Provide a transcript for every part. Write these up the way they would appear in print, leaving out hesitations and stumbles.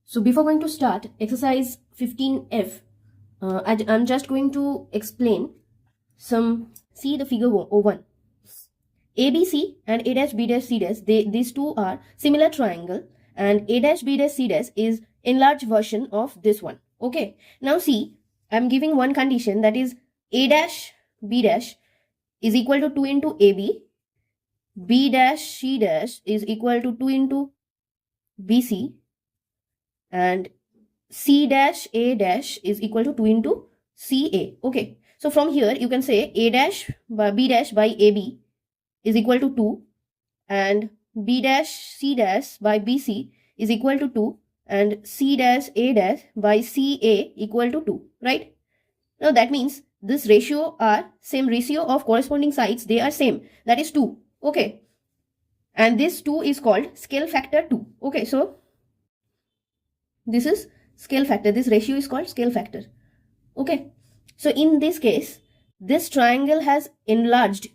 So before going to start exercise 15F, I'm just going to explain some. See the figure 01. ABC and A', these two are similar triangle, and A', is enlarged version of this one. Okay. Now see, I'm giving one condition, that is A', B' is equal to 2 into AB, B', C' is equal to 2 into BC, and C dash A dash is equal to 2 into CA. Okay. So from here you can say A dash by B dash by AB is equal to 2, and B dash C dash by BC is equal to 2, and C dash A dash by CA equal to 2, right? Now that means this ratio are same, ratio of corresponding sides, they are same, that is 2. Okay. And this 2 is called scale factor 2. Okay. So this is scale factor. This ratio is called scale factor. Okay. So in this case, this triangle has enlarged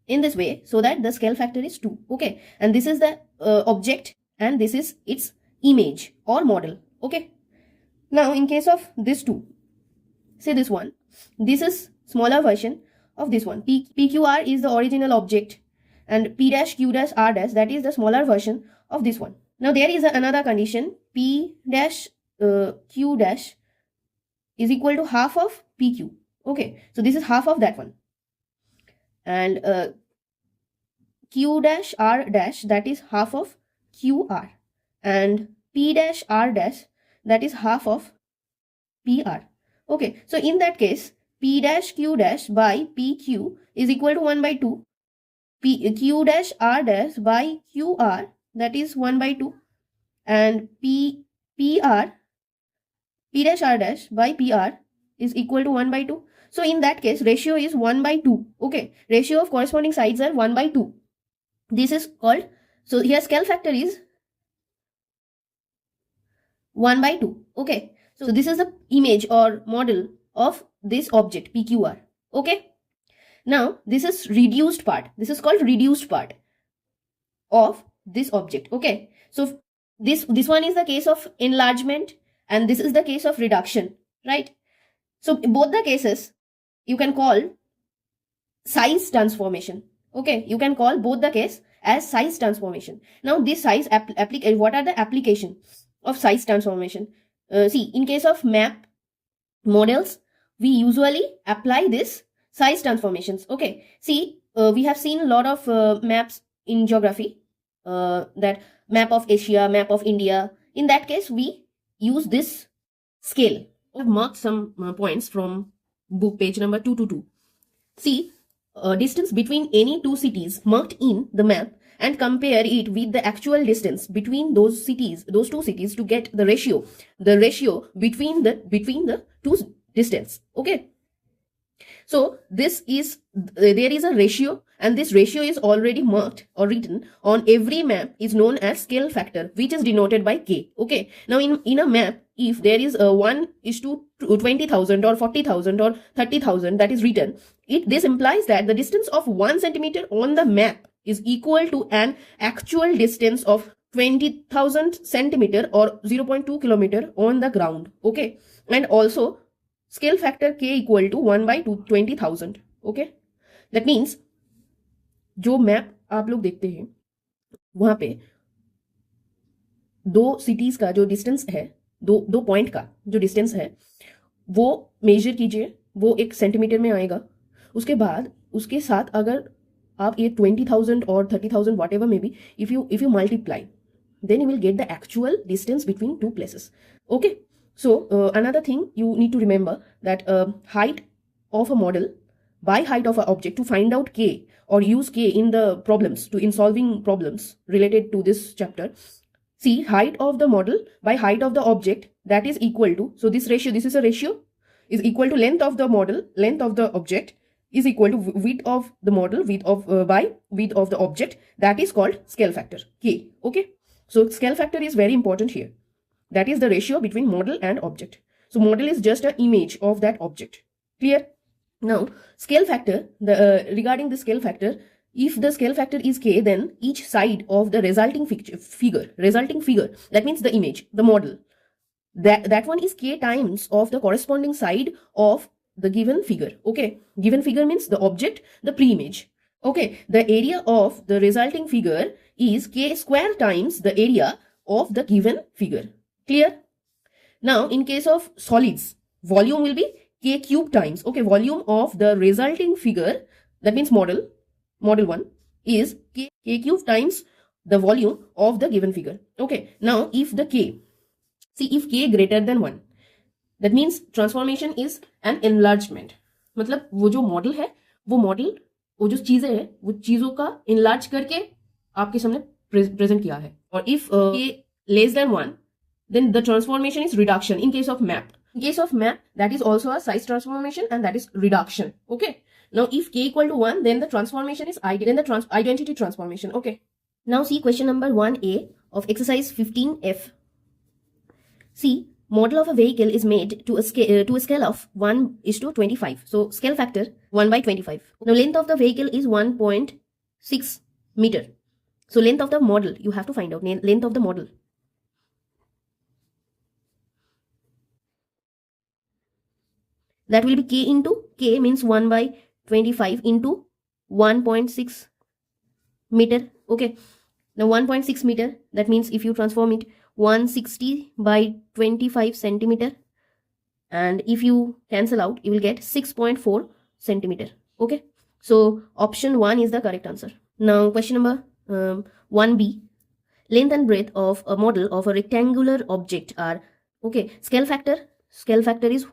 in this way so that the scale factor is 2. Okay. And this is the object, and this is its image or model. Okay. Now in case of this 2, say this one, this is smaller version of this one. PQR is the original object, and P dash Q dash R dash, that is the smaller version of this one. Now there is another condition, P dash Q dash is equal to half of PQ. Okay, so this is half of that one. And Q dash R dash, that is half of QR. And P dash R dash, that is half of PR. Okay, so in that case, P dash Q dash by PQ is equal to 1 by 2. Q dash R dash by QR, that is 1 by 2, and P dash R dash by PR is equal to 1 by 2. So in that case, ratio is 1 by 2. Okay, ratio of corresponding sides are 1 by 2. This is called, so here scale factor is 1 by 2. Okay, so this is the image or model of this object PQR. Okay. Now this is reduced part. This is called reduced part of this object. Okay. So this one is the case of enlargement, and this is the case of reduction, right? So both the cases you can call size transformation. Okay. You can call both the case as size transformation. Now this size what are the application of size transformation? See, in case of map models, we usually apply this size transformations. Okay. See, we have seen a lot of maps in geography, that map of Asia, map of India. In that case, we use this scale. I've marked some points from book page number 222. See, distance between any two cities marked in the map, and compare it with the actual distance between those two cities to get the ratio between the two distance. Okay. So this is, there is a ratio, and this ratio is already marked or written on every map, is known as scale factor, which is denoted by K. Okay. Now in a map, if there is a 1 is to 20,000 or 40,000 or 30,000 that is written, this implies that the distance of 1 centimeter on the map is equal to an actual distance of 20,000 centimeter or 0.2 kilometer on the ground. Okay. And also scale factor K equal to 1 by 20,000. Okay. That means जो map आप लोग देखते हैं वहां पे दो cities का जो डिस्टेंस है, दो पॉइंट का जो डिस्टेंस है, वो मेजर कीजिए, वो 1 सेंटीमीटर में आएगा. उसके बाद उसके साथ अगर आप ये 20,000 or 30,000 whatever may be, if you multiply, then you will get the actual distance between two places. Okay. So another thing you need to remember, that height of a model by height of an object to find out k or use k in the problems in solving problems related to this chapter. See, height of the model by height of the object, that is equal to, so this ratio, this is a ratio, is equal to length of the model, length of the object is equal to width of the model, width of by width of the object, that is called scale factor k. Okay, so scale factor is very important here. That is the ratio between model and object. So model is just an image of that object. Clear? Now, scale factor, regarding the scale factor, if the scale factor is k, then each side of the resulting figure, that means the image, the model, that one is k times of the corresponding side of the given figure. Okay, given figure means the object, the pre-image. Okay, the area of the resulting figure is k square times the area of the given figure. Clear? Now, in case of solids, volume will be k cube times, okay, volume of the resulting figure, that means model 1 is k cube times the volume of the given figure. Okay, now if the k, see, if k greater than 1, that means transformation is an enlargement. मतलब वो जो model है, वो model, वो जो चीजें है, वो चीजों का enlarge करके आपके सामने प्रेजेंट किया है. और if k less than 1, then the transformation is reduction in case of map. In case of map, that is also a size transformation and that is reduction. Okay. Now, if k equal to 1, then the transformation is identity transformation. Okay. Now, see question number 1a of exercise 15F. See, model of a vehicle is made to a scale of 1:25. So, scale factor 1 by 25. Now, length of the vehicle is 1.6 meter. So, length of the model, you have to find out length of the model. That will be k into k means 1 by 25 into 1.6 meter. Okay. Now 1.6 meter, that means if you transform it, 160 by 25 centimeter. And if you cancel out, you will get 6.4 centimeter. Okay. So option 1 is the correct answer. Now question number 1b. Length and breadth of a model of a rectangular object are, okay, scale factor is,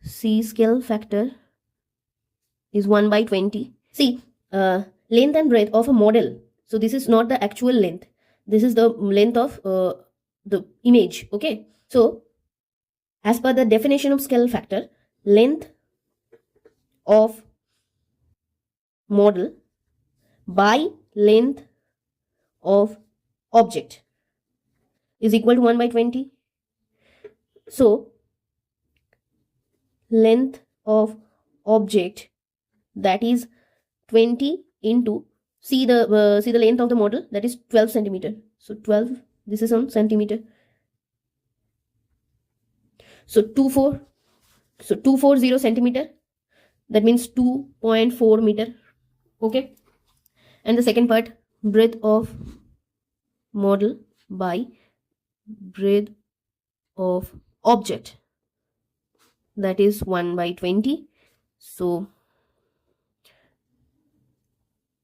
see, scale factor is 1 by 20. See, length and breadth of a model. So this is not the actual length. This is the length of the image. Okay. So as per the definition of scale factor, length of model by length of object is equal to 1 by 20. So length of object, that is 20 into, see the length of the model, that is 12 centimeter. So 12, this is on centimeter. So 240 centimeter, that means 2.4 meter. Okay. And the second part, breadth of model by breadth of object, that is 1 by 20. So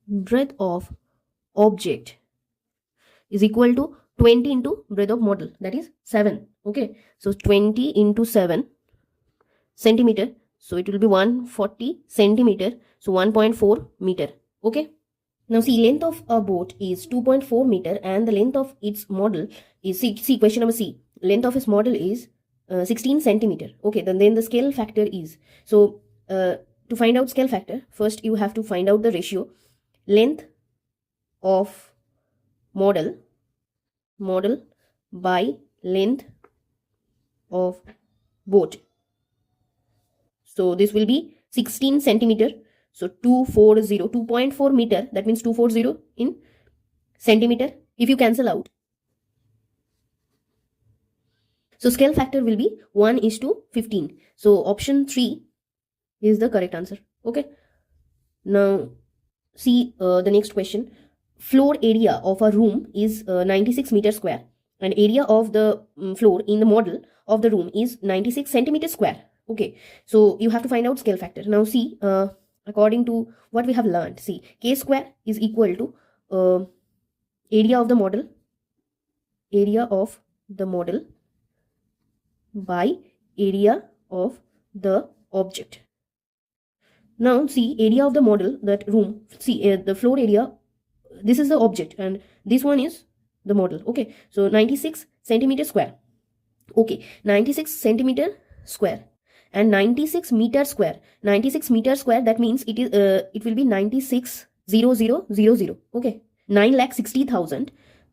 breadth of object is equal to 20 into breadth of model, that is 7. Okay. So 20 into 7 centimeter. So it will be 140 centimeter. So 1.4 meter. Okay. Now see, length of a boat is 2.4 meter and the length of its model is, see question number C. Length of its model is 16 centimeter. Okay, then the scale factor is, so to find out scale factor, first you have to find out the ratio length of model by length of boat. So this will be 16 centimeter. So 2.4 meter, that means 240 in centimeter. If you cancel out, so scale factor will be 1:15. So option 3 is the correct answer. Okay. Now see the next question. Floor area of a room is 96 meter square and area of the floor in the model of the room is 96 centimeter square. Okay. So you have to find out scale factor. Now see, according to what we have learned, see, k square is equal to area of the model by area of the object. Now see area of the model, that room. See the floor area. This is the object and this one is the model. Okay, so 96 centimeter square. Okay, 96 centimeter square and 96 meter square. 96 meter square, that means it will be 96,000. Okay, 9,60,000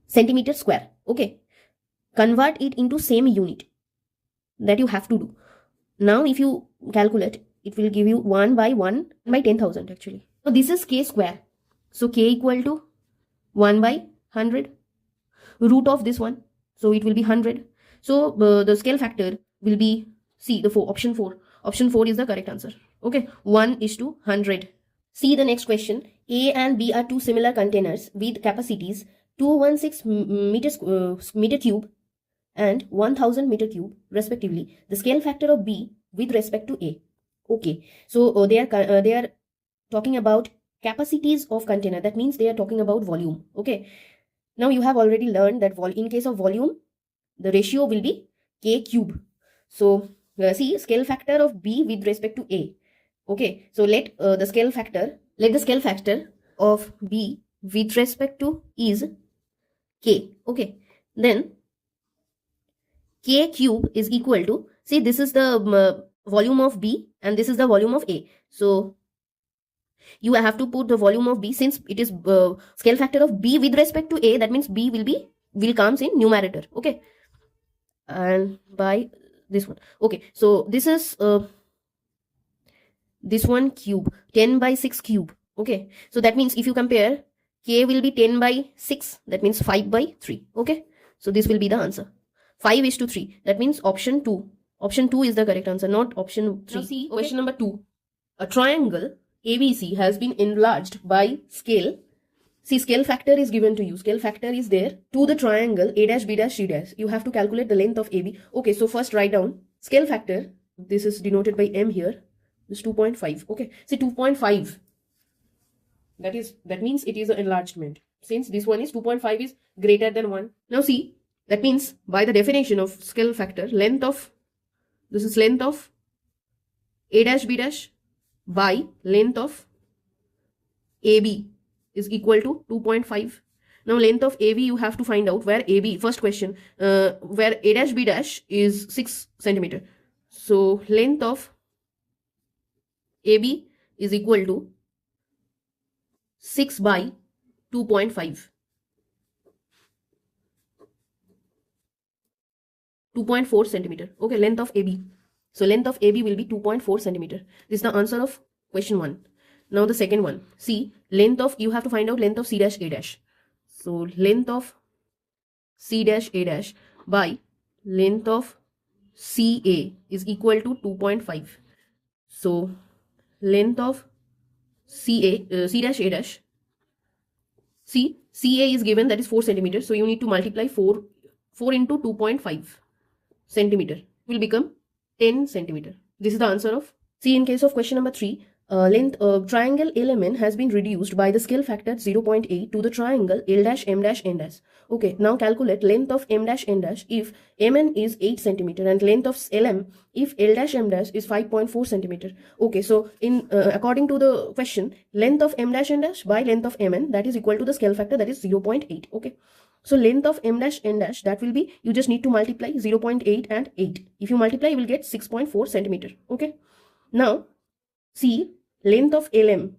centimeter square. Okay, convert it into same unit, that you have to do. Now if you calculate, it will give you 1 by 1 by 10,000 actually. So this is k square. So k equal to 1 by 100, root of this one. So it will be 100. So the scale factor will be, see the option 4. Option 4 is the correct answer. Okay, 1:100. See the next question. A and B are two similar containers with capacities 216 meter cube and 1000 meter cube respectively. The scale factor of B with respect to A. Okay, so they are talking about capacities of container. That means they are talking about volume. Okay, now you have already learned that in case of volume, the ratio will be k cube. So see scale factor of B with respect to A. Okay, so let the scale factor of B with respect to is k. Okay, then k cube is equal to, see this is the volume of B and this is the volume of A. So you have to put the volume of B, since it is scale factor of B with respect to A, that means B will comes in numerator. Okay, and by this one. Okay, so this is this one cube, 10 by 6 cube. Okay, so that means if you compare, k will be 10 by 6, that means 5 by 3. Okay, so this will be the answer. 5:3, that means option 2. Option 2 is the correct answer, not option 3. Now see, okay. Question number 2. A triangle ABC has been enlarged by scale. See, scale factor is given to you. Scale factor is there to the triangle A dash B dash C dash. You have to calculate the length of AB. Okay, so first write down scale factor. This is denoted by M here. This is 2.5. Okay, see 2.5. That means it is an enlargement. Since this one is 2.5 is greater than 1. Now see, that means by the definition of scale factor, this is length of A dash B dash by length of AB is equal to 2.5. Now length of AB you have to find out, where AB, first question, where A dash B dash is 6 centimeter. So length of AB is equal to 6 by 2.5. 2.4 centimeter. Okay, length of AB. So length of AB will be 2.4 centimeter. This is the answer of question 1. Now the second one. See, length of, you have to find out length of C dash A dash. So length of C dash A dash by length of CA is equal to 2.5. So length of C dash A dash. See, CA is given, that is 4 centimeters. So you need to multiply 4 into 2.5 centimeter will become 10 centimeter. This is the answer of. See, in case of question number 3, length triangle LMN has been reduced by the scale factor 0.8 to the triangle L dash M dash N dash. Okay, now calculate length of M dash N dash if MN is 8 centimeter and length of LM if L dash M dash is 5.4 centimeter. Okay, so in according to the question, length of M dash N dash by length of MN, that is equal to the scale factor, that is 0.8. Okay, so length of M dash N dash, that will be, you just need to multiply 0.8 and 8. If you multiply, you will get 6.4 centimeter. Okay, now see length of LM.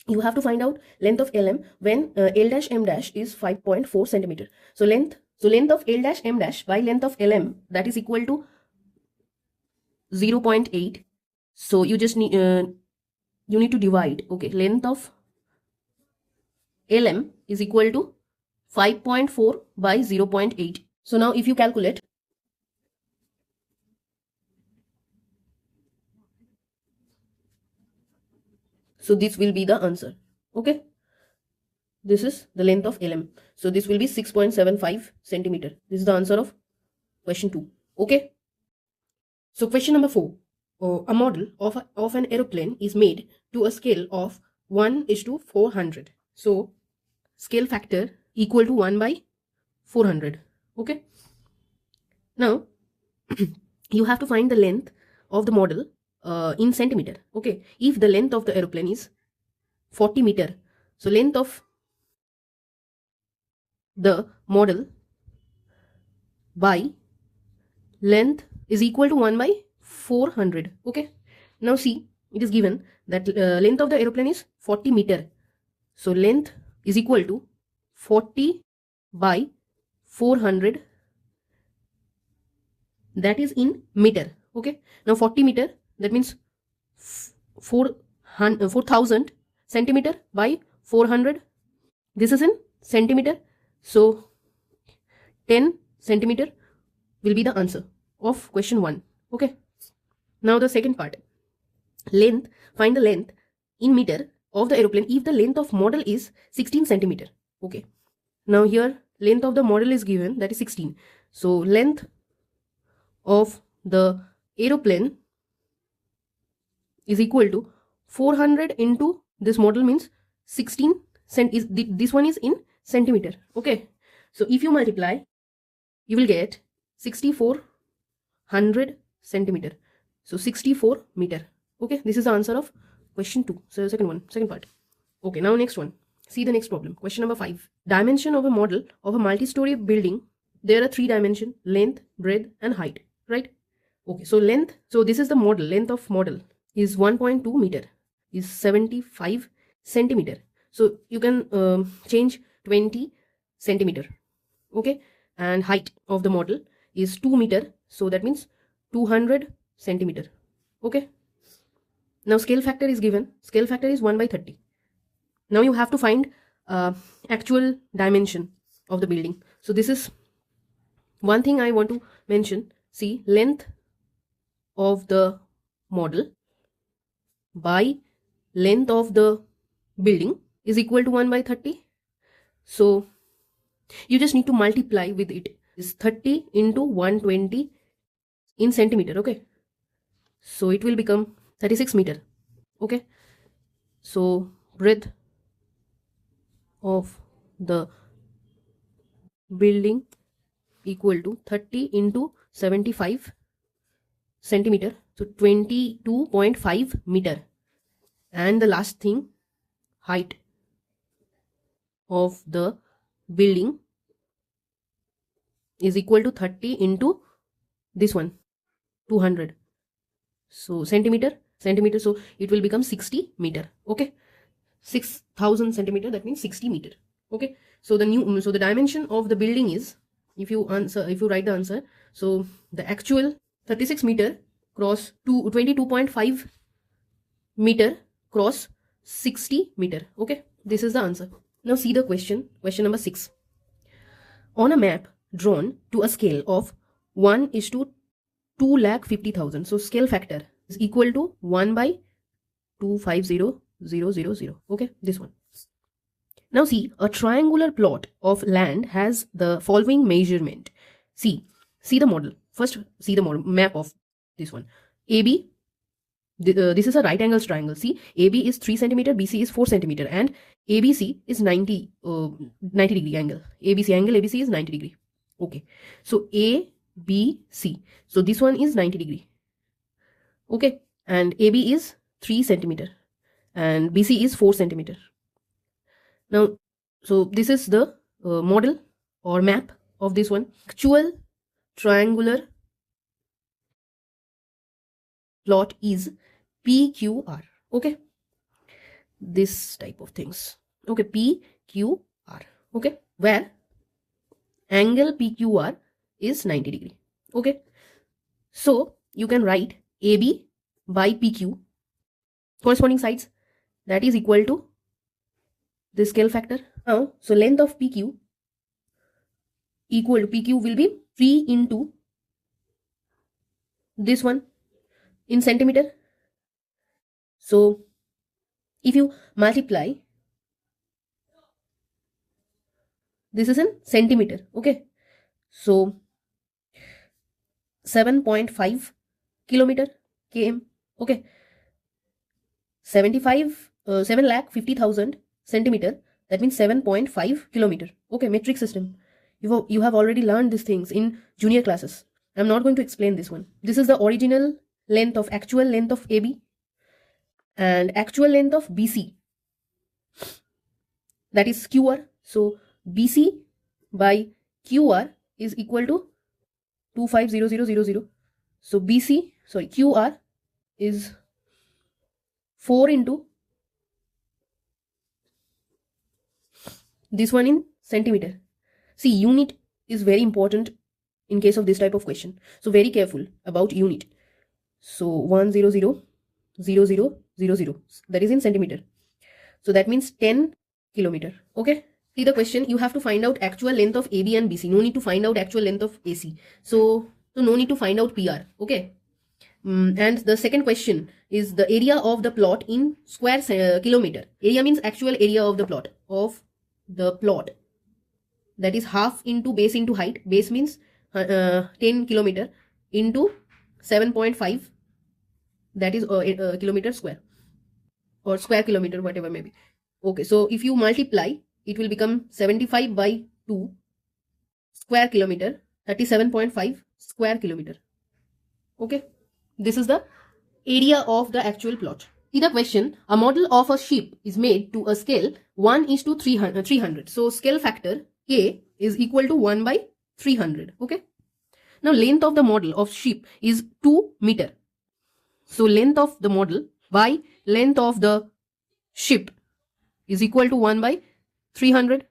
You have to find out length of LM when L dash M dash is 5.4 centimeter. So length of L dash M dash by length of LM, that is equal to 0.8. So you just need you need to divide. Okay, length of LM is equal to 5.4 by 0.8. So now if you calculate, so this will be the answer. Okay, this is the length of LM. So this will be 6.75 centimeter. This is the answer of question 2. Okay, so question number 4. A model of an aeroplane is made to a scale of 1:400. So scale factor equal to 1 by 400. Okay, now you have to find the length of the model in centimeter. Okay, if the length of the aeroplane is 40 meter, so length of the model by length is equal to 1 by 400. Okay, now see, it is given that length of the aeroplane is 40 meter. So length is equal to 40 by 400, that is in meter. Okay, now 40 meter, that means 4000 centimeter by 400. This is in centimeter, so 10 centimeter will be the answer of question 1. Okay, now the second part, length. Find the length in meter of the aeroplane if the length of model is 16 centimeter. Okay, now here length of the model is given, that is 16. So length of the aeroplane is equal to 400 into this model, means 16 is this one is in centimeter. Okay, so if you multiply, you will get 6400 centimeter, so 64 meter. Okay, this is the answer of question 2. So second part. Okay, now next one. See the next problem, question number 5. Dimension of a model of a multi-story building. There are 3 dimensions: length, breadth and height, right? Okay, so length, so this is the model, length of model is 1.2 meter, is 75 centimeter. So you can change 20 centimeter. Okay, and height of the model is 2 meter, so that means 200 centimeter. Okay, now scale factor is given, scale factor is 1 by 30. Now you have to find actual dimension of the building. So this is one thing I want to mention. See, length of the model by length of the building is equal to 1 by 30. So you just need to multiply with it. It's 30 into 120 in centimeter. Okay, so it will become 36 meter. Okay, so breadth of the building equal to 30 into 75 centimeter, so 22.5 meter. And the last thing, height of the building is equal to 30 into this one, 200, so centimeter, so it will become 60 meter. Okay, 6000 centimeter, that means 60 meter. Okay, so the dimension of the building is, if you write the answer, so the actual 36 meter cross 22.5 meter cross 60 meter. Okay, this is the answer. Now see the question number 6. On a map drawn to a scale of 1:250,000, so scale factor is equal to 1 by 250000. Okay, this one. Now see, a triangular plot of land has the following measurement. See the model. First, see the model map of this one. AB, this is a right angle triangle. See, AB is 3 centimeter, BC is 4 centimeter, and ABC is 90 degree angle. ABC is 90 degree. Okay, so ABC, so this one is 90 degree. Okay, and AB is 3 centimeter and BC is 4 centimeter. Now, so this is the model or map of this one. Actual triangular plot is PQR. Okay, this type of things. Okay, PQR. Okay, where angle PQR is 90 degree. Okay, so you can write AB by PQ, corresponding sides, that is equal to the scale factor. Now, so length of PQ equal to PQ will be 3 into this one in centimeter. So if you multiply, this is in centimeter. Okay, so 7.5 kilometer km. Okay, 7,50,000 centimeter, that means 7.5 kilometer. Okay, metric system. You have already learned these things in junior classes. I'm not going to explain this one. This is the original length of actual length of AB and actual length of BC, that is QR. So BC by QR is equal to 250000. So QR is 4 into this one in centimeter. See, unit is very important in case of this type of question. So very careful about unit. So 1000000, that is in centimeter. So that means 10 kilometer. Okay. See the question, you have to find out actual length of AB and BC. No need to find out actual length of AC. So no need to find out PR. Okay. And the second question is the area of the plot in square kilometer. Area means actual area of the plot. That is half into base into height. Base means 10 kilometer into 7.5. That is kilometer square or square kilometer, whatever may be. Okay, so if you multiply, it will become 75 by 2 square kilometer, 37.5 square kilometer. Okay, this is the area of the actual plot. See the question, a model of a ship is made to a scale 1:300. So scale factor K is equal to 1 by 300. Okay. Now length of the model of ship is 2 meter. So length of the model by length of the ship is equal to 1 by 300.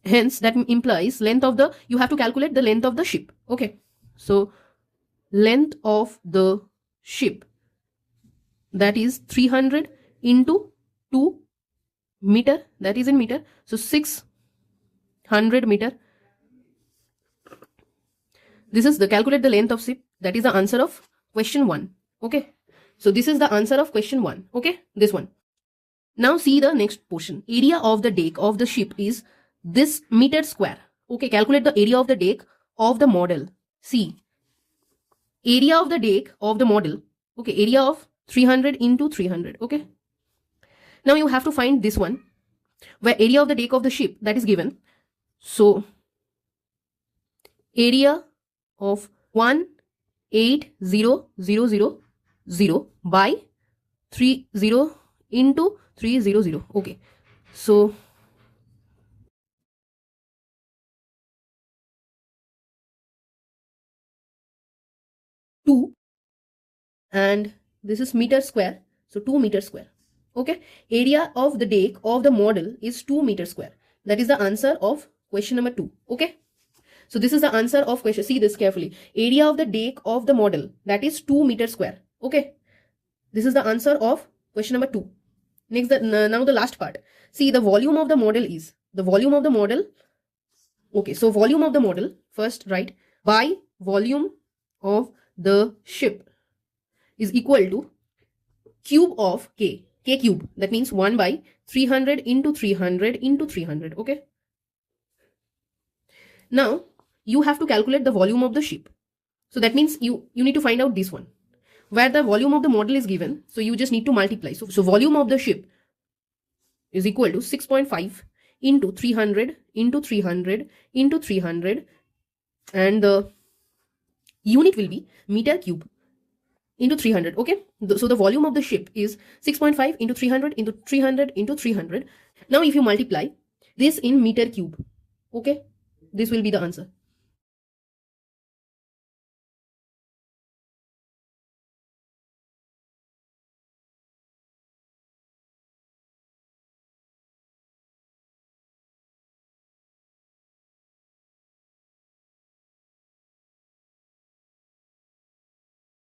Hence that implies length of the, you have to calculate the length of the ship. Okay. So length of the ship, that is 300 into 2 meter, that is in meter. So 600 meter. This is the calculate the length of ship. That is the answer of question 1. Okay. So this is the answer of question 1. Okay. This one. Now see the next portion. Area of the deck of the ship is this meter square. Okay. Calculate the area of the deck of the model. See. Area of the deck of the model. Okay. Area of 300 into 300. Okay. Now you have to find this one, where area of the deck of the ship, that is given. So area of 180,000 by 30 into 300. Okay. So two, and this is meter square. So 2 meter square. Okay. Area of the deck of the model is 2 meter square. That is the answer of question number 2. Okay. So this is the answer of question. See this carefully. Area of the deck of the model, that is 2 meter square. Okay. This is the answer of question number 2. Next, now the last part. See, the volume of the model is, the volume of the model. Okay. So volume of the model, first write, by volume of the ship is equal to cube of K cube. That means 1 by 300 into 300 into 300. Okay. Now you have to calculate the volume of the ship. So that means you need to find out this one, where the volume of the model is given. So you just need to multiply. So volume of the ship is equal to 6.5 into 300 into 300 into 300, and the unit will be meter cube into 300. Okay. So the volume of the ship is 6.5 into 300 into 300 into 300. Now if you multiply this in meter cube, okay, this will be the answer.